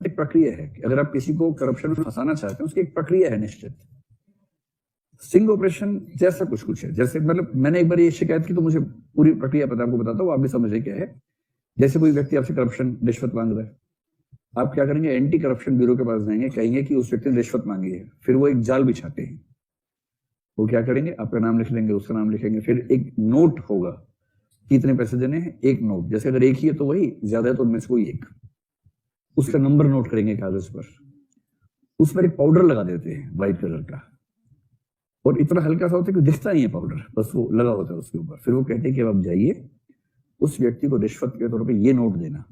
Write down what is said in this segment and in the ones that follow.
एक प्रक्रिया है कि अगर आप किसी को करप्शन में फंसाना चाहते हैं, उसकी एक प्रक्रिया है निश्चित। सिंग ऑपरेशन जैसा कुछ कुछ है। जैसे मतलब मैंने एक बार ये शिकायत की तो मुझे पूरी प्रक्रिया पता, आपको बताता हूँ, आप भी समझे क्या है। जैसे कोई व्यक्ति आपसे करप्शन रिश्वत मांग रहा है, आप क्या करेंगे, एंटी करप्शन ब्यूरो के पास जाएंगे, कहेंगे कि उस व्यक्ति ने रिश्वत मांगी है। फिर वो एक जाल बिछाते हैं। वो क्या करेंगे, आपका नाम लिख लेंगे, उसका नाम लिखेंगे, फिर एक नोट होगा कि इतने पैसे देने हैं, एक नोट। जैसे अगर एक ही है तो वही, ज्यादा है तो उनमें से कोई एक, उसका नंबर नोट करेंगे कागज पर। उस पर एक पाउडर लगा देते हैं व्हाइट कलर का, और इतना हल्का सा होता है कि दिखता नहीं है पाउडर, बस वो लगा होता है उसके ऊपर। फिर वो कहते हैं कि अब आप जाइए, उस व्यक्ति को रिश्वत के तौर पे ये नोट देना,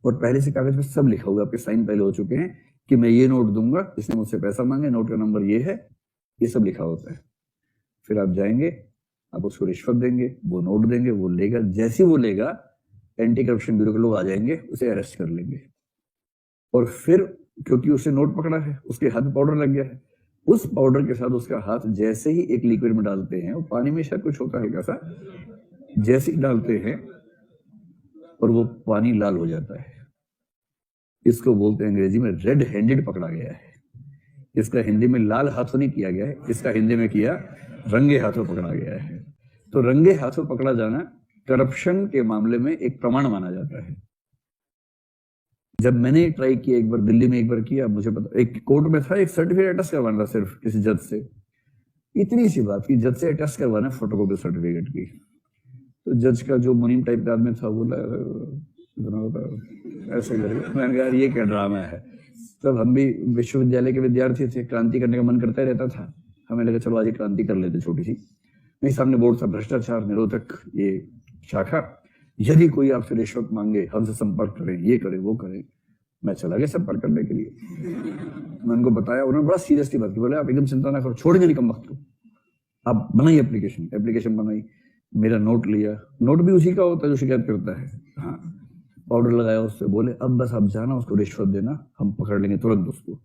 और पहले से कागज पे सब लिखा हुआ, आपके साइन पहले हो चुके हैं कि मैं ये नोट दूंगा, इसने मुझसे पैसा मांगे, नोट का नंबर ये है, ये सब लिखा होता है। फिर आप जाएंगे, आप उसको रिश्वत देंगे, वो नोट देंगे, वो लेगा। जैसे वो लेगा, एंटी करप्शन ब्यूरो के लोग आ जाएंगे, उसे अरेस्ट कर लेंगे। और फिर क्योंकि उसने नोट पकड़ा है, उसके हाथ में पाउडर लग गया है, उस पाउडर के साथ उसका हाथ जैसे ही एक लिक्विड में डालते हैं, वो पानी में शायद कुछ होता है हल्का सा, जैसे ही डालते हैं और वो पानी लाल हो जाता है। इसको बोलते हैं अंग्रेजी में रेड हैंडेड पकड़ा गया है। इसका हिंदी में लाल हाथों नहीं किया गया है, इसका हिंदी में किया रंगे हाथों पकड़ा गया है। तो रंगे हाथों पकड़ा जाना करप्शन के मामले में एक प्रमाण माना जाता है। जब मैंने ट्राई किया, एक बार दिल्ली में एक बार किया, मुझे पता, एक कोर्ट में था, एक सर्टिफिकेट अटेस्ट करवाना था सिर्फ किसी जज से। इतनी सी बात की, जज से अटेस्ट करवाना फोटोकॉपी सर्टिफिकेट की। तो जज का जो मुनीम टाइप का आदमी था, बोला ऐसे करके। मैंने कहा ये क्या ड्रामा है। तब हम भी विश्वविद्यालय के विद्यार्थी थे, क्रांति करने का मन करता ही रहता था। हमें लगा चलो आज क्रांति कर लेते छोटी सी। मेरे सामने बोर्ड था, भ्रष्टाचार निरोधक ये शाखा, यदि कोई आपसे रिश्वत मांगे हमसे संपर्क करें, ये करें वो करें। मैं चला गया संपर्क करने के लिए, मैं उनको बताया। उन्होंने बड़ा सीरियसली बात की, बोले आप एकदम चिंता ना करो, छोड़ेंगे नहीं कम वक्त को, आप बनाइए एप्लीकेशन बनाई। मेरा नोट लिया, नोट भी उसी का होता है जो शिकायत करता है। हाँ, पाउडर लगाया, उससे बोले अब बस आप जाना, उसको रिश्वत देना, हम पकड़ लेंगे तुरंत उसको।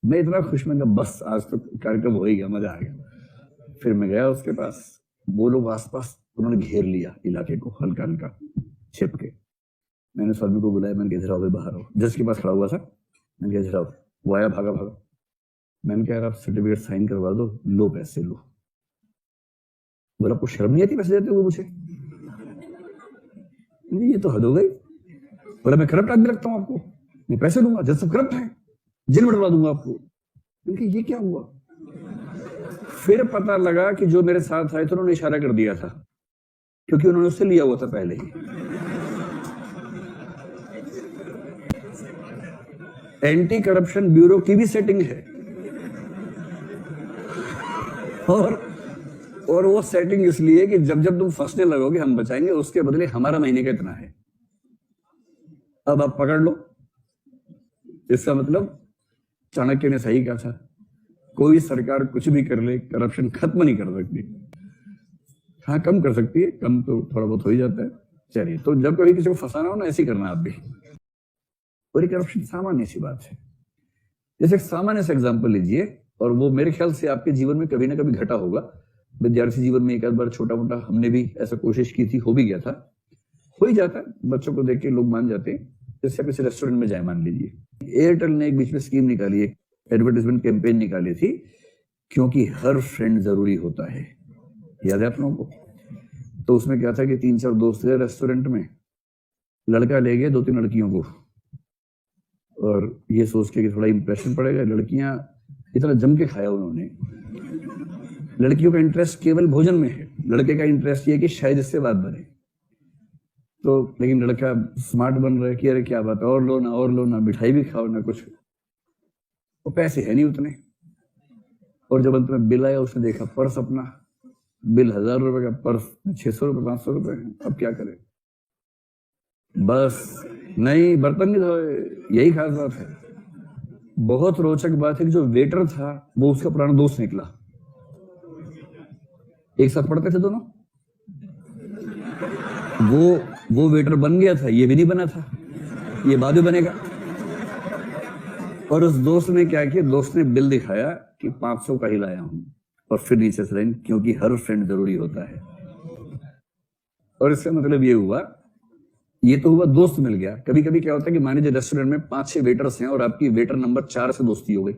मैं इतना खुश, मैं बस आज तो कार्यक्रम हो ही गया, मजा आ गया। फिर मैं गया उसके पास, वो लोग आसपास, उन्होंने घेर लिया इलाके को हल्का हल्का छिप के। मैंने उस आदमी को बुलाया, मैंने इधर आओ, बाहर आओ। जज के पास खड़ा हुआ था, मैंने कहा इधर आओ। वो आया, भागा भागा। मैंने कहा आप सर्टिफिकेट साइन करवा दो, लो पैसे लो। बोला आपको शर्म नहीं आती पैसे देते हुए मुझे? ये तो हद हो गई। बोला मैं करप्ट आदमी लगता हूँ आपको, मैं पैसे दूंगा, जज सब करप्ट है, जेल में डलवा दूंगा आपको। मैंने कहा ये क्या हुआ? फिर पता लगा कि जो मेरे साथ आए थे उन्होंने इशारा कर दिया था, क्योंकि उन्होंने उससे लिया हुआ था पहले ही। एंटी करप्शन ब्यूरो की भी सेटिंग है, और वो सेटिंग इसलिए कि जब जब तुम फंसने लगोगे हम बचाएंगे, उसके बदले हमारा महीने का इतना है, अब आप पकड़ लो। इसका मतलब चाणक्य ने सही कहा था, कोई सरकार कुछ भी कर ले, करप्शन खत्म नहीं कर सकती। हाँ, कम कर सकती है, कम तो थोड़ा बहुत हो ही जाता है। चलिए, तो जब कभी किसी को फंसाना हो ना, ऐसे ही करना आप भी। और ये करप्शन सामान्य सी बात है। जैसे सामान्य से एग्जाम्पल लीजिए, और वो मेरे ख्याल से आपके जीवन में कभी ना कभी घटा होगा। विद्यार्थी जीवन में एक आध बार छोटा मोटा हमने भी ऐसा कोशिश की थी, हो भी गया था, हो ही जाता है। बच्चों को देख के लोग मान जाते हैं। जैसे आप किसी रेस्टोरेंट में जाए, मान लीजिए एयरटेल ने एक बीच में स्कीम निकाली, एक एडवर्टाइजमेंट कैंपेन निकाली थी, क्योंकि हर फ्रेंड जरूरी होता है। याद है आप लोगों को? तो उसमें क्या था कि 3-4 दोस्त थे रेस्टोरेंट में, लड़का ले गया 2-3 लड़कियों को, और ये सोच के कि थोड़ा इंप्रेशन पड़ेगा, लड़कियां इतना जम के खाया उन्होंने। लड़कियों का इंटरेस्ट केवल भोजन में है, लड़के का इंटरेस्ट ये है कि शायद इससे बात बने। तो लेकिन लड़का स्मार्ट बन रहा है कि अरे क्या बात, और लो ना, मिठाई भी खाओ ना कुछ। वो पैसे है नहीं उतने। और जब अंत में बिल आया, उसने देखा पर्स अपना, बिल 1000 रुपए का, पर्स 600 रुपए 500 रुपए है। अब क्या करे? बस नहीं, बर्तन नहीं धोए। यही खास बात है। बहुत रोचक बात है कि जो वेटर था वो उसका पुराना दोस्त निकला। एक साथ पढ़ते थे दोनों। वो वेटर बन गया था, ये भी नहीं बना था, ये बाद में बनेगा। और उस दोस्त ने क्या किया, दोस्त ने बिल दिखाया कि 500 का ही लाया हूं, और फिर नीचे से लाइन, क्योंकि हर फ्रेंड जरूरी होता है। और इसका मतलब ये हुआ ये तो हुआ दोस्त मिल गया। कभी कभी क्या होता है कि मान लीजिए रेस्टोरेंट में 5-6 वेटर्स हैं और आपकी वेटर नंबर 4 से दोस्ती हो गई,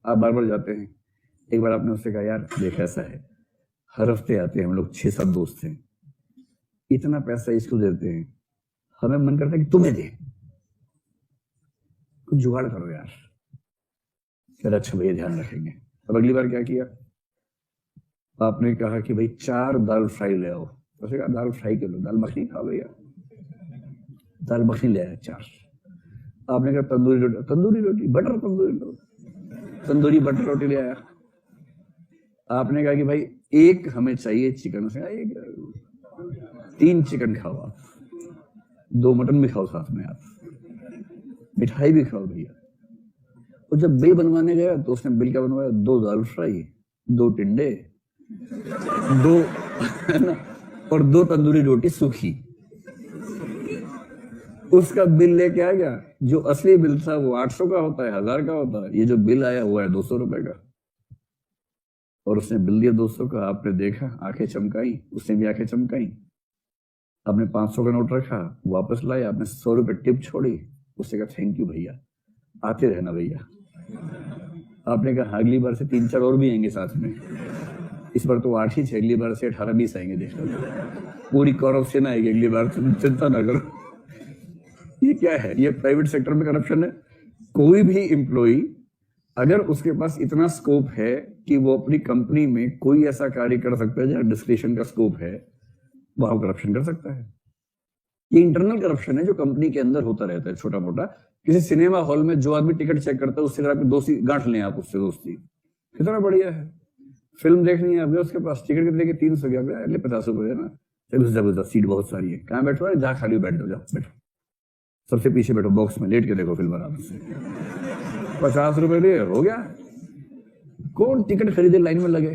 आप बार बार जाते हैं। एक बार आपने उससे कहा, यार देख ऐसा है, हर हफ्ते आते हैं हम लोग 6-7 दोस्त हैं, इतना पैसा इसको देते हैं, हमें मन करता है कि तुम्हें दे, कुछ जुगाड़ करो यार। कह अच्छा भैया ध्यान रखेंगे। अब अगली बार क्या किया, आपने कहा कि भाई 4 दाल फ्राई ले आओ। उसने कहा दाल फ्राई क्यों लो, दाल मखनी खाओ भैया। दाल मखनी ले आया 4। आपने कहा तंदूरी रोटी बटर तंदूरी बटर रोटी ले आया। आपने कहा कि भाई एक हमें चाहिए चिकन, उसने कहा एक 3 चिकन खाओ आप, 2 मटन भी खाओ साथ में, आप मिठाई भी खाओ भैया। और जब बिल बनवाने गया तो उसने बिल क्या बनवाया, 2 दाल फ्राई, 2 टिंडे, 2 है ना, और 2 तंदूरी रोटी सूखी। उसका बिल लेके आ गया। जो असली बिल था वो 800 का होता है, 1000 का होता है। ये जो बिल आया हुआ है 200 रुपए का। और उसने बिल दिया 200 का। आपने देखा, आंखें चमकाई, उसने भी आंखें चमकाई। आपने 500 का नोट रखा, वापस लाया, आपने 100 रुपए टिप छोड़ी। उसने कहा थैंक यू भैया, आते रहना भैया। आपने कहा अगली बार से 3-4 और भी आएंगे साथ में। इस बार तो 8 ही थे, अगली बार से 18-20 आएंगे। देखना पूरी कौरव सेना आएगी अगली बार, तुम चिंता ना करो। ये क्या है, ये प्राइवेट सेक्टर में करप्शन है। कोई भी एम्प्लॉई अगर उसके पास इतना स्कोप है कि वो अपनी कंपनी में कोई ऐसा कार्य कर सकता है जहां डिस्क्रिशन का स्कोप है, वहां करप्शन कर सकता है। ये इंटरनल करप्शन है जो कंपनी के अंदर होता रहता है, छोटा मोटा। किसी सिनेमा हॉल में जो आदमी टिकट चेक करता है उससे आपकी दोस्ती गांठ लें, आप उससे दोस्ती, कितना बढ़िया है। फिल्म देखनी है अब उसके पास टिकट कितने की, 300 की, 50 रुपए है ना, चलो सीट बहुत सारी है, कहाँ बैठो है, जहाँ खाली बैठ जाओ, बैठो सबसे पीछे बैठो, बॉक्स में लेट के देखो फिल्म आराम से। 50 रुपए लिए हो गया। कौन टिकट खरीदे लाइन में लगे।